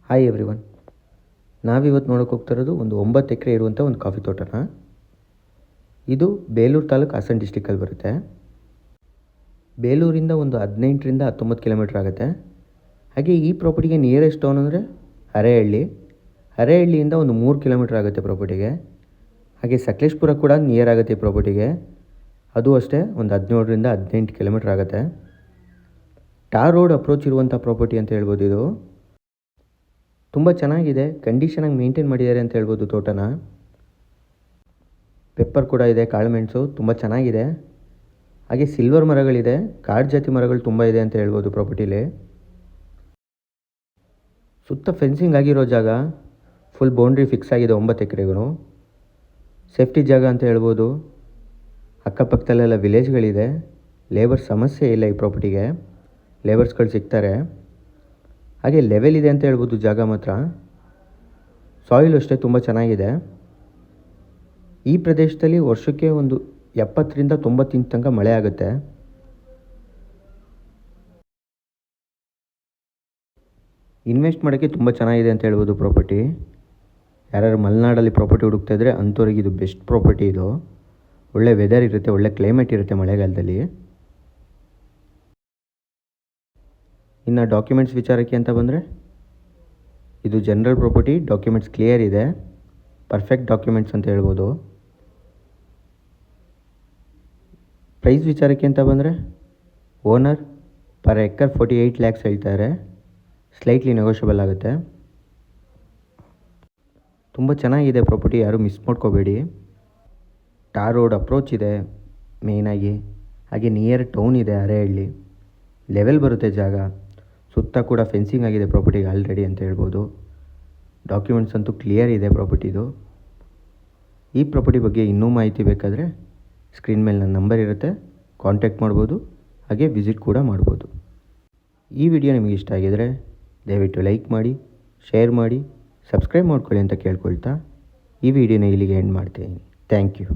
Hi everyone. ನಾವಿವತ್ತು ನೋಡೋಕೆ ಹೋಗ್ತಿರೋದು ಒಂದು 9 ಎಕರೆ ಇರುವಂಥ ಒಂದು ಕಾಫಿ ತೋಟನ. ಇದು ಬೇಲೂರು ತಾಲೂಕು ಹಾಸನ ಡಿಸ್ಟಿಕಲ್ಲಿ ಬರುತ್ತೆ. ಬೇಲೂರಿಂದ ಒಂದು 18ರಿಂದ 19 ಕಿಲೋಮೀಟ್ರ್ ಆಗುತ್ತೆ. ಹಾಗೆ ಈ ಪ್ರಾಪರ್ಟಿಗೆ ನಿಯರೆಸ್ಟ್ ಟೌನ್ ಅಂದರೆ ಹರೇಹಳ್ಳಿಯಿಂದ ಒಂದು 3 ಕಿಲೋಮೀಟ್ರ್ ಆಗುತ್ತೆ ಪ್ರಾಪರ್ಟಿಗೆ. ಹಾಗೆ ಸಕಲೇಶಪುರ ಕೂಡ ನಿಯರ್ ಆಗುತ್ತೆ ಈ ಪ್ರಾಪರ್ಟಿಗೆ, ಅದು ಅಷ್ಟೇ ಒಂದು 17ರಿಂದ 18 ಕಿಲೋಮೀಟ್ರ್ ಆಗುತ್ತೆ. ಟಾರ್ ರೋಡ್ ಅಪ್ರೋಚ್ ಇರುವಂಥ ಪ್ರಾಪರ್ಟಿ ಅಂತ ಹೇಳ್ಬೋದು. ಇದು ತುಂಬ ಚೆನ್ನಾಗಿದೆ, ಕಂಡೀಷನಾಗಿ ಮೇಂಟೈನ್ ಮಾಡಿದ್ದಾರೆ ಅಂತ ಹೇಳ್ಬೋದು ತೋಟನ. ಪೆಪ್ಪರ್ ಕೂಡ ಇದೆ, ಕಾಳುಮೆಣಸು ತುಂಬ ಚೆನ್ನಾಗಿದೆ. ಹಾಗೆ ಸಿಲ್ವರ್ ಮರಗಳಿದೆ, ಕಾಡು ಜಾತಿ ಮರಗಳು ತುಂಬ ಇದೆ ಅಂತ ಹೇಳ್ಬೋದು ಪ್ರಾಪರ್ಟಿಲಿ. ಸುತ್ತ ಫೆನ್ಸಿಂಗ್ ಆಗಿರೋ ಜಾಗ, ಫುಲ್ ಬೌಂಡ್ರಿ ಫಿಕ್ಸ್ ಆಗಿದೆ 9 ಎಕರೆಗೂ. ಸೇಫ್ಟಿ ಜಾಗ ಅಂತ ಹೇಳ್ಬೋದು. ಅಕ್ಕಪಕ್ಕದಲ್ಲೆಲ್ಲ ವಿಲೇಜ್ಗಳಿದೆ, ಲೇಬರ್ ಸಮಸ್ಯೆ ಇಲ್ಲ ಈ ಪ್ರಾಪರ್ಟಿಗೆ, ಲೇಬರ್ಸ್ಗಳು ಸಿಗ್ತಾರೆ. ಹಾಗೆ ಲೆವೆಲ್ ಇದೆ ಅಂತ ಹೇಳ್ಬೋದು ಜಾಗ ಮಾತ್ರ. ಸಾಯಿಲ್ ಅಷ್ಟೇ ತುಂಬ ಚೆನ್ನಾಗಿದೆ. ಈ ಪ್ರದೇಶದಲ್ಲಿ ವರ್ಷಕ್ಕೆ ಒಂದು 70ರಿಂದ 90 ಇಂಚ್ ತನಕ ಮಳೆ ಆಗುತ್ತೆ. ಇನ್ವೆಸ್ಟ್ ಮಾಡೋಕ್ಕೆ ತುಂಬ ಚೆನ್ನಾಗಿದೆ ಅಂತ ಹೇಳ್ಬೋದು ಪ್ರಾಪರ್ಟಿ. ಯಾರ್ಯಾರು ಮಲೆನಾಡಲ್ಲಿ ಪ್ರಾಪರ್ಟಿ ಹುಡುಕ್ತಾ ಇದ್ದರೆ ಅಂಥವ್ರಿಗೆ ಇದು ಬೆಸ್ಟ್ ಪ್ರಾಪರ್ಟಿ. ಇದು ಒಳ್ಳೆ ವೆದರ್ ಇರುತ್ತೆ, ಒಳ್ಳೆ ಕ್ಲೈಮೇಟ್ ಇರುತ್ತೆ ಮಳೆಗಾಲದಲ್ಲಿ. ಇನ್ನು ಡಾಕ್ಯುಮೆಂಟ್ಸ್ ವಿಚಾರಕ್ಕೆ ಅಂತ ಬಂದರೆ, ಇದು ಜನರಲ್ ಪ್ರಾಪರ್ಟಿ, ಡಾಕ್ಯುಮೆಂಟ್ಸ್ ಕ್ಲಿಯರ್ ಇದೆ, ಪರ್ಫೆಕ್ಟ್ ಡಾಕ್ಯುಮೆಂಟ್ಸ್ ಅಂತ ಹೇಳ್ಬೋದು. ಪ್ರೈಸ್ ವಿಚಾರಕ್ಕೆ ಅಂತ ಬಂದರೆ, ಓನರ್ ಪರ್ ಎಕರ್ 48 ಲ್ಯಾಕ್ಸ್ ಹೇಳ್ತಾರೆ, ಸ್ಲೈಟ್ಲಿ ನೆಗೋಷಿಯಬಲ್ ಆಗುತ್ತೆ. ತುಂಬ ಚೆನ್ನಾಗಿದೆ ಪ್ರಾಪರ್ಟಿ, ಯಾರೂ ಮಿಸ್ ಮಾಡ್ಕೋಬೇಡಿ. ಟಾರ್ ರೋಡ್ ಅಪ್ರೋಚ್ ಇದೆ ಮೇಯ್ನಾಗಿ, ಹಾಗೆ ನಿಯರ್ ಟೌನ್ ಇದೆ ಹರೇಹಳ್ಳಿ, ಲೆವೆಲ್ ಬರುತ್ತೆ ಜಾಗ. ಸುತ್ತ ಕೂಡ ಫೆನ್ಸಿಂಗ್ ಆಗಿದೆ ಪ್ರಾಪರ್ಟಿಗೆ ಆಲ್ರೆಡಿ ಅಂತ ಹೇಳ್ಬೋದು. ಡಾಕ್ಯುಮೆಂಟ್ಸ್ ಅಂತೂ ಕ್ಲಿಯರ್ ಇದೆ ಪ್ರಾಪರ್ಟಿದು. ಈ ಪ್ರಾಪರ್ಟಿ ಬಗ್ಗೆ ಇನ್ನೂ ಮಾಹಿತಿ ಬೇಕಾದರೆ ಸ್ಕ್ರೀನ್ ಮೇಲೆ ನನ್ನ ನಂಬರ್ ಇರುತ್ತೆ, ಕಾಂಟ್ಯಾಕ್ಟ್ ಮಾಡ್ಬೋದು. ಹಾಗೆ ವಿಸಿಟ್ ಕೂಡ ಮಾಡ್ಬೋದು. ಈ ವಿಡಿಯೋ ನಿಮಗೆ ಇಷ್ಟ ಆಗಿದರೆ ದಯವಿಟ್ಟು ಲೈಕ್ ಮಾಡಿ, ಶೇರ್ ಮಾಡಿ, ಸಬ್ಸ್ಕ್ರೈಬ್ ಮಾಡ್ಕೊಳ್ಳಿ ಅಂತ ಕೇಳ್ಕೊಳ್ತಾ ಈ ವಿಡಿಯೋನ ಇಲ್ಲಿಗೆ ಎಂಡ್ ಮಾಡ್ತೀನಿ. Thank you.